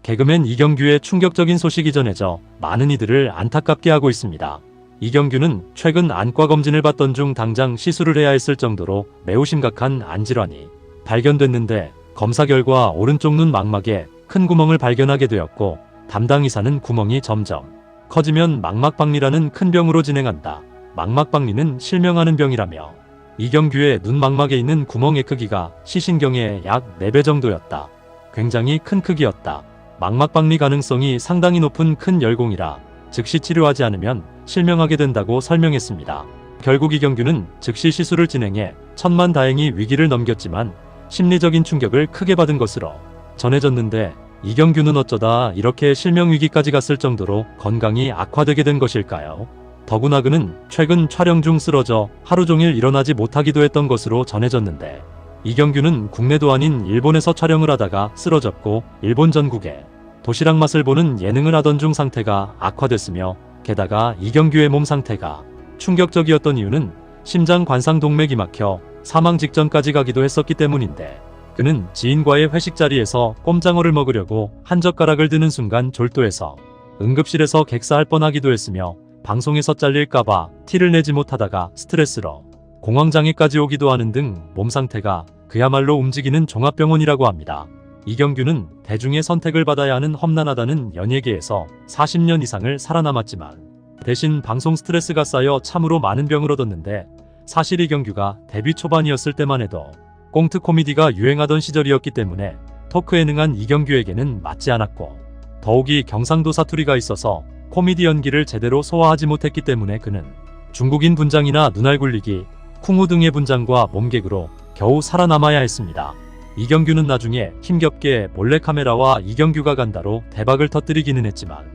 개그맨 이경규의 충격적인 소식이 전해져 많은 이들을 안타깝게 하고 있습니다. 이경규는 최근 안과 검진을 받던 중 당장 시술을 해야 했을 정도로 매우 심각한 안질환이 발견됐는데 검사 결과 오른쪽 눈 망막에 큰 구멍을 발견하게 되었고 담당 의사는 구멍이 점점 커지면 망막박리라는 큰 병으로 진행한다. 망막박리는 실명하는 병이라며 이경규의 눈 망막에 있는 구멍의 크기가 시신경의 약 4배 정도였다. 굉장히 큰 크기였다. 망막박리 가능성이 상당히 높은 큰 열공이라 즉시 치료하지 않으면 실명하게 된다고 설명했습니다. 결국 이경규는 즉시 시술을 진행해 천만다행히 위기를 넘겼지만 심리적인 충격을 크게 받은 것으로 전해졌는데 이경규는 어쩌다 이렇게 실명위기까지 갔을 정도로 건강이 악화되게 된 것일까요? 더구나 그는 최근 촬영 중 쓰러져 하루 종일 일어나지 못하기도 했던 것으로 전해졌는데 이경규는 국내도 아닌 일본에서 촬영을 하다가 쓰러졌고 일본 전국에 도시락 맛을 보는 예능을 하던 중 상태가 악화됐으며 게다가 이경규의 몸 상태가 충격적이었던 이유는 심장 관상 동맥이 막혀 사망 직전까지 가기도 했었기 때문인데 그는 지인과의 회식 자리에서 꼼장어를 먹으려고 한 젓가락을 드는 순간 졸도해서 응급실에서 객사할 뻔하기도 했으며 방송에서 잘릴까봐 티를 내지 못하다가 스트레스로 공황장애까지 오기도 하는 등 몸 상태가 그야말로 움직이는 종합병원이라고 합니다. 이경규는 대중의 선택을 받아야 하는 험난하다는 연예계에서 40년 이상을 살아남았지만 대신 방송 스트레스가 쌓여 참으로 많은 병을 얻었는데 사실 이경규가 데뷔 초반이었을 때만 해도 꽁트 코미디가 유행하던 시절이었기 때문에 토크에 능한 이경규에게는 맞지 않았고 더욱이 경상도 사투리가 있어서 코미디 연기를 제대로 소화하지 못했기 때문에 그는 중국인 분장이나 눈알 굴리기, 쿵후 등의 분장과 몸개그로 겨우 살아남아야 했습니다. 이경규는 나중에 힘겹게 몰래카메라와 이경규가 간다로 대박을 터뜨리기는 했지만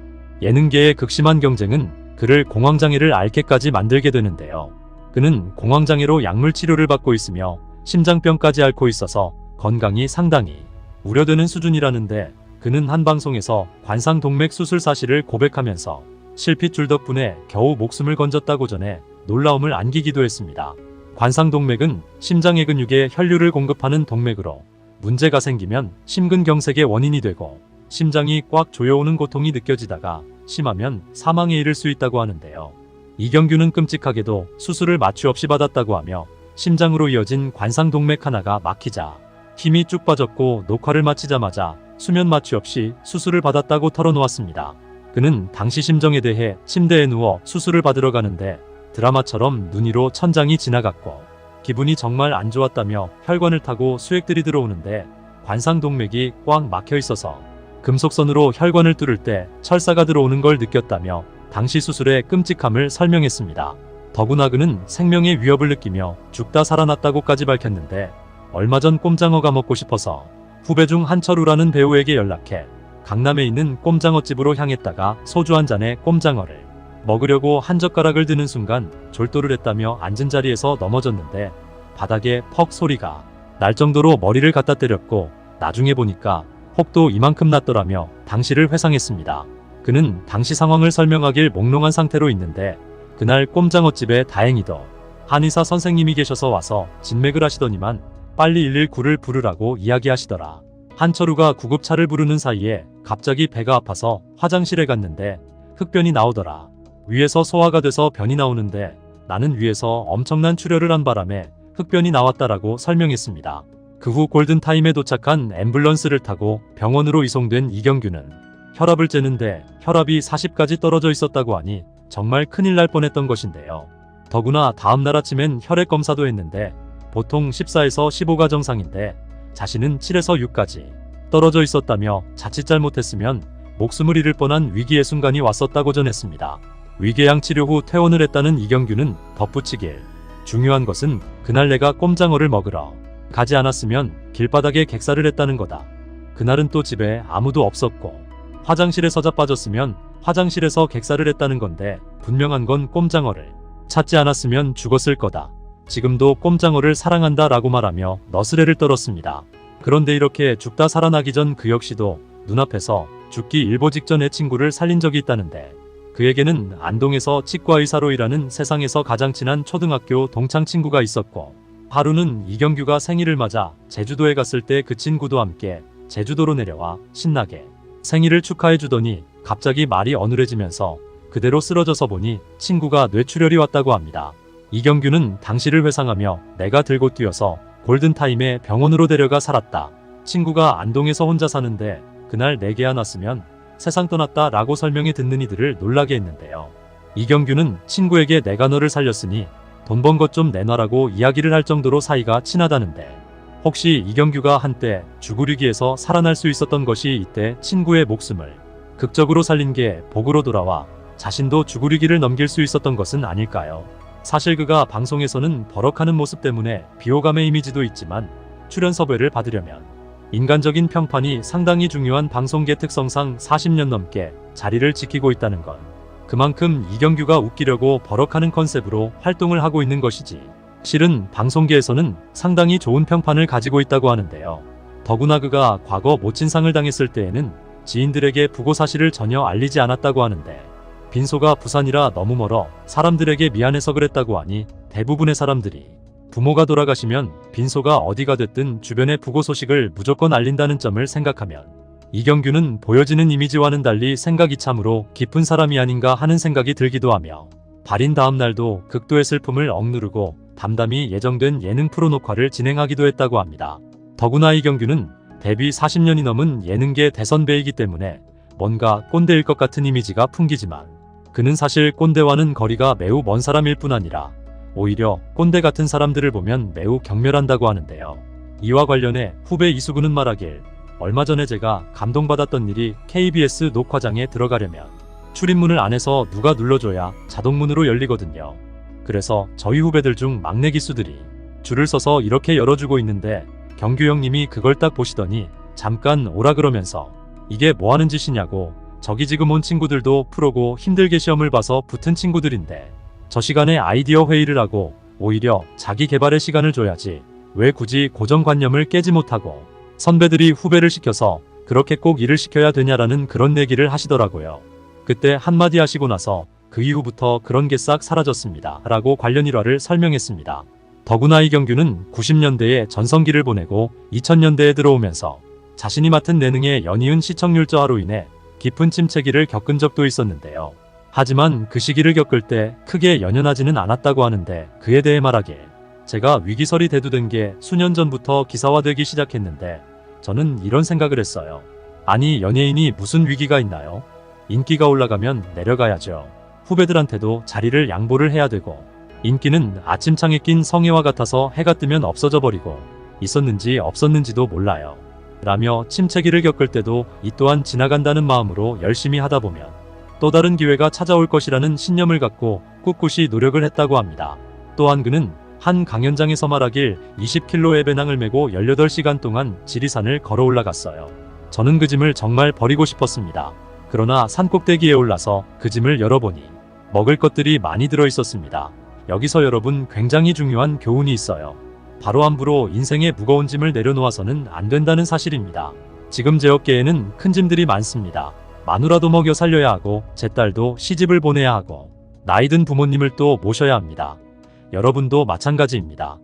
예능계의 극심한 경쟁은 그를 공황장애를 앓게까지 만들게 되는데요. 그는 공황장애로 약물 치료를 받고 있으며 심장병까지 앓고 있어서 건강이 상당히 우려되는 수준이라는데 그는 한 방송에서 관상동맥 수술 사실을 고백하면서 실핏줄 덕분에 겨우 목숨을 건졌다고 전해 놀라움을 안기기도 했습니다. 관상동맥은 심장의 근육에 혈류를 공급하는 동맥으로 문제가 생기면 심근경색의 원인이 되고 심장이 꽉 조여오는 고통이 느껴지다가 심하면 사망에 이를 수 있다고 하는데요. 이경규는 끔찍하게도 수술을 마취 없이 받았다고 하며 심장으로 이어진 관상동맥 하나가 막히자 힘이 쭉 빠졌고 녹화를 마치자마자 수면 마취 없이 수술을 받았다고 털어놓았습니다. 그는 당시 심정에 대해 침대에 누워 수술을 받으러 가는데 드라마처럼 눈 위로 천장이 지나갔고 기분이 정말 안 좋았다며 혈관을 타고 수액들이 들어오는데 관상동맥이 꽉 막혀 있어서 금속선으로 혈관을 뚫을 때 철사가 들어오는 걸 느꼈다며 당시 수술의 끔찍함을 설명했습니다. 더구나 그는 생명의 위협을 느끼며 죽다 살아났다고까지 밝혔는데 얼마 전 꼼장어가 먹고 싶어서 후배 중 한철우라는 배우에게 연락해 강남에 있는 꼼장어집으로 향했다가 소주 한 잔에 꼼장어를 먹으려고 한 젓가락을 드는 순간 졸도를 했다며 앉은 자리에서 넘어졌는데 바닥에 퍽 소리가 날 정도로 머리를 갖다 때렸고 나중에 보니까 혹도 이만큼 났더라며 당시를 회상했습니다. 그는 당시 상황을 설명하길 몽롱한 상태로 있는데 그날 꼼장어집에 다행히도 한의사 선생님이 계셔서 와서 진맥을 하시더니만 빨리 119를 부르라고 이야기하시더라. 한철우가 구급차를 부르는 사이에 갑자기 배가 아파서 화장실에 갔는데 흑변이 나오더라. 위에서 소화가 돼서 변이 나오는데 나는 위에서 엄청난 출혈을 한 바람에 흑변이 나왔다라고 설명했습니다. 그 후 골든타임에 도착한 앰뷸런스를 타고 병원으로 이송된 이경규는 혈압을 재는데 혈압이 40까지 떨어져 있었다고 하니 정말 큰일 날 뻔했던 것인데요. 더구나 다음날 아침엔 혈액 검사도 했는데 보통 14에서 15가 정상인데 자신은 7에서 6까지 떨어져 있었다며 자칫 잘못했으면 목숨을 잃을 뻔한 위기의 순간이 왔었다고 전했습니다. 위궤양 치료 후 퇴원을 했다는 이경규는 덧붙이길 중요한 것은 그날 내가 꼼장어를 먹으러 가지 않았으면 길바닥에 객사를 했다는 거다. 그날은 또 집에 아무도 없었고 화장실에서 자빠졌으면 화장실에서 객사를 했다는 건데 분명한 건 꼼장어를 찾지 않았으면 죽었을 거다. 지금도 꼼장어를 사랑한다 라고 말하며 너스레를 떨었습니다. 그런데 이렇게 죽다 살아나기 전 그 역시도 눈앞에서 죽기 일보 직전에 친구를 살린 적이 있다는데 그에게는 안동에서 치과의사로 일하는 세상에서 가장 친한 초등학교 동창 친구가 있었고 하루는 이경규가 생일을 맞아 제주도에 갔을 때 그 친구도 함께 제주도로 내려와 신나게 생일을 축하해주더니 갑자기 말이 어눌해지면서 그대로 쓰러져서 보니 친구가 뇌출혈이 왔다고 합니다. 이경규는 당시를 회상하며 내가 들고 뛰어서 골든타임에 병원으로 데려가 살았다. 친구가 안동에서 혼자 사는데 그날 내게 안 왔으면 세상 떠났다 라고 설명해 듣는 이들을 놀라게 했는데요. 이경규는 친구에게 내가 너를 살렸으니 돈 번 것 좀 내놔라고 이야기를 할 정도로 사이가 친하다는데, 혹시 이경규가 한때 주구리기에서 살아날 수 있었던 것이 이때 친구의 목숨을 극적으로 살린 게 복으로 돌아와 자신도 주구리기를 넘길 수 있었던 것은 아닐까요? 사실 그가 방송에서는 버럭하는 모습 때문에 비호감의 이미지도 있지만 출연 섭외를 받으려면 인간적인 평판이 상당히 중요한 방송계 특성상 40년 넘게 자리를 지키고 있다는 건 그만큼 이경규가 웃기려고 버럭하는 컨셉으로 활동을 하고 있는 것이지, 실은 방송계에서는 상당히 좋은 평판을 가지고 있다고 하는데요. 더구나 그가 과거 모친상을 당했을 때에는 지인들에게 부고 사실을 전혀 알리지 않았다고 하는데, 빈소가 부산이라 너무 멀어 사람들에게 미안해서 그랬다고 하니 대부분의 사람들이 부모가 돌아가시면 빈소가 어디가 됐든 주변의 부고 소식을 무조건 알린다는 점을 생각하면 이경규는 보여지는 이미지와는 달리 생각이 참으로 깊은 사람이 아닌가 하는 생각이 들기도 하며, 발인 다음 날도 극도의 슬픔을 억누르고 담담히 예정된 예능 프로 녹화를 진행하기도 했다고 합니다. 더구나 이경규는 데뷔 40년이 넘은 예능계 대선배이기 때문에 뭔가 꼰대일 것 같은 이미지가 풍기지만 그는 사실 꼰대와는 거리가 매우 먼 사람일 뿐 아니라 오히려 꼰대 같은 사람들을 보면 매우 경멸한다고 하는데요. 이와 관련해 후배 이수근은 말하길, 얼마 전에 제가 감동받았던 일이 KBS 녹화장에 들어가려면 출입문을 안에서 누가 눌러줘야 자동문으로 열리거든요. 그래서 저희 후배들 중 막내 기수들이 줄을 서서 이렇게 열어주고 있는데 경규 형님이 그걸 딱 보시더니 잠깐 오라 그러면서 이게 뭐 하는 짓이냐고, 저기 지금 온 친구들도 프로고 힘들게 시험을 봐서 붙은 친구들인데 저 시간에 아이디어 회의를 하고 오히려 자기 개발의 시간을 줘야지 왜 굳이 고정관념을 깨지 못하고 선배들이 후배를 시켜서 그렇게 꼭 일을 시켜야 되냐라는 그런 얘기를 하시더라고요. 그때 한마디 하시고 나서 그 이후부터 그런 게 싹 사라졌습니다 라고 관련 일화를 설명했습니다. 더구나 이경규는 90년대에 전성기를 보내고 2000년대에 들어오면서 자신이 맡은 예능의 연이은 시청률 저하로 인해 깊은 침체기를 겪은 적도 있었는데요. 하지만 그 시기를 겪을 때 크게 연연하지는 않았다고 하는데, 그에 대해 말하길, 제가 위기설이 대두된 게 수년 전부터 기사화되기 시작했는데 저는 이런 생각을 했어요. 아니, 연예인이 무슨 위기가 있나요? 인기가 올라가면 내려가야죠. 후배들한테도 자리를 양보를 해야 되고, 인기는 아침창에 낀 성에와 같아서 해가 뜨면 없어져 버리고 있었는지 없었는지도 몰라요 라며 침체기를 겪을 때도 이 또한 지나간다는 마음으로 열심히 하다 보면 또 다른 기회가 찾아올 것이라는 신념을 갖고 꿋꿋이 노력을 했다고 합니다. 또한 그는 한 강연장에서 말하길 20kg의 배낭을 메고 18시간 동안 지리산을 걸어 올라갔어요. 저는 그 짐을 정말 버리고 싶었습니다. 그러나 산꼭대기에 올라서 그 짐을 열어보니 먹을 것들이 많이 들어 있었습니다. 여기서 여러분 굉장히 중요한 교훈이 있어요. 바로 함부로 인생의 무거운 짐을 내려놓아서는 안 된다는 사실입니다. 지금 제 어깨에는 큰 짐들이 많습니다. 마누라도 먹여 살려야 하고 제 딸도 시집을 보내야 하고 나이든 부모님을 또 모셔야 합니다. 여러분도 마찬가지입니다.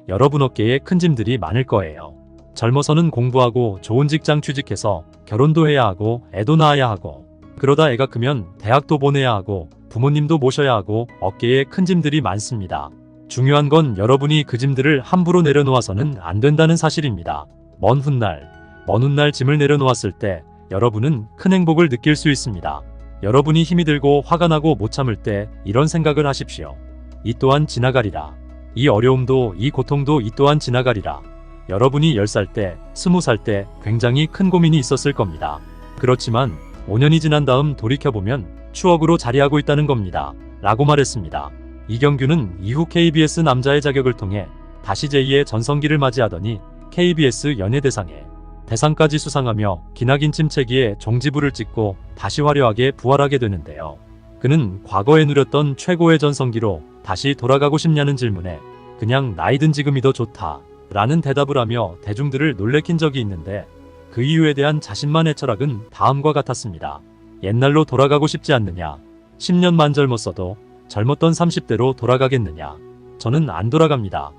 여러분 어깨에 큰 짐들이 많을 거예요. 젊어서는 공부하고 좋은 직장 취직해서 결혼도 해야 하고 애도 낳아야 하고, 그러다 애가 크면 대학도 보내야 하고 부모님도 모셔야 하고 어깨에 큰 짐들이 많습니다. 중요한 건 여러분이 그 짐들을 함부로 내려놓아서는 안 된다는 사실입니다. 먼 훗날 짐을 내려놓았을 때 여러분은 큰 행복을 느낄 수 있습니다. 여러분이 힘이 들고 화가 나고 못 참을 때 이런 생각을 하십시오. 이 또한 지나가리라. 이 어려움도 이 고통도 이 또한 지나가리라. 여러분이 10살 때, 20살 때 굉장히 큰 고민이 있었을 겁니다. 그렇지만 5년이 지난 다음 돌이켜보면 추억으로 자리하고 있다는 겁니다. 라고 말했습니다. 이경규는 이후 KBS 남자의 자격을 통해 다시 제2의 전성기를 맞이하더니 KBS 연예대상에 대상까지 수상하며 기나긴 침체기에 종지부를 찍고 다시 화려하게 부활하게 되는데요. 그는 과거에 누렸던 최고의 전성기로 다시 돌아가고 싶냐는 질문에 그냥 나이든 지금이 더 좋다 라는 대답을 하며 대중들을 놀래킨 적이 있는데, 그 이유에 대한 자신만의 철학은 다음과 같았습니다. 옛날로 돌아가고 싶지 않느냐? 10년만 젊었어도 젊었던 30대로 돌아가겠느냐? 저는 안 돌아갑니다.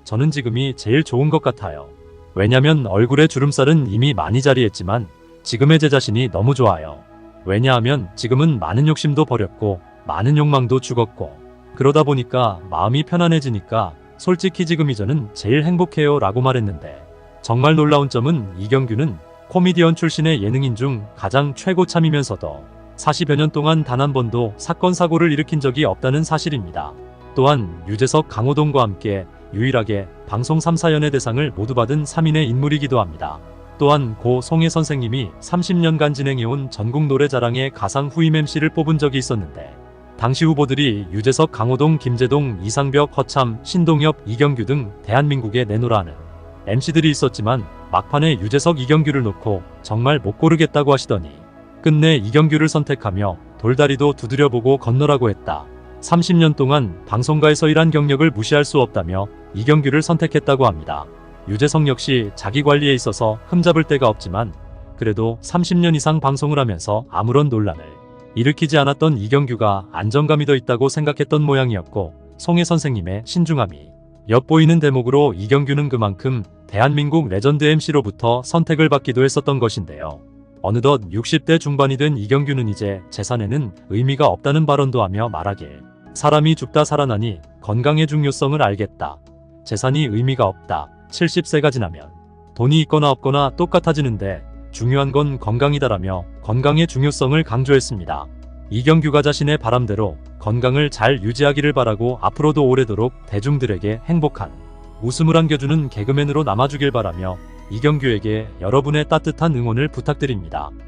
저는 지금이 제일 좋은 것 같아요. 왜냐면 얼굴의 주름살은 이미 많이 자리했지만 지금의 제 자신이 너무 좋아요. 왜냐하면 지금은 많은 욕심도 버렸고 많은 욕망도 죽었고 그러다 보니까 마음이 편안해지니까 솔직히 지금이 저는 제일 행복해요 라고 말했는데, 정말 놀라운 점은 이경규는 코미디언 출신의 예능인 중 가장 최고참이면서도 40여 년 동안 단 한 번도 사건 사고를 일으킨 적이 없다는 사실입니다. 또한 유재석, 강호동과 함께 유일하게 방송 3, 4연예 대상을 모두 받은 3인의 인물이기도 합니다. 또한 고 송혜 선생님이 30년간 진행해온 전국 노래자랑의 가상 후임 MC를 뽑은 적이 있었는데, 당시 후보들이 유재석, 강호동, 김재동, 이상벽, 허참, 신동엽, 이경규 등 대한민국에 내놓으라는 MC들이 있었지만 막판에 유재석, 이경규를 놓고 정말 못 고르겠다고 하시더니 끝내 이경규를 선택하며 돌다리도 두드려보고 건너라고 했다. 30년 동안 방송가에서 일한 경력을 무시할 수 없다며 이경규를 선택했다고 합니다. 유재석 역시 자기 관리에 있어서 흠잡을 데가 없지만 그래도 30년 이상 방송을 하면서 아무런 논란을 일으키지 않았던 이경규가 안정감이 더 있다고 생각했던 모양이었고, 송혜 선생님의 신중함이 엿보이는 대목으로 이경규는 그만큼 대한민국 레전드 MC로부터 선택을 받기도 했었던 것인데요. 어느덧 60대 중반이 된 이경규는 이제 재산에는 의미가 없다는 발언도 하며 말하길, 사람이 죽다 살아나니 건강의 중요성을 알겠다. 재산이 의미가 없다. 70세가 지나면 돈이 있거나 없거나 똑같아지는데 중요한 건 건강이다라며 건강의 중요성을 강조했습니다. 이경규가 자신의 바람대로 건강을 잘 유지하기를 바라고 앞으로도 오래도록 대중들에게 행복한 웃음을 안겨주는 개그맨으로 남아주길 바라며 이경규에게 여러분의 따뜻한 응원을 부탁드립니다.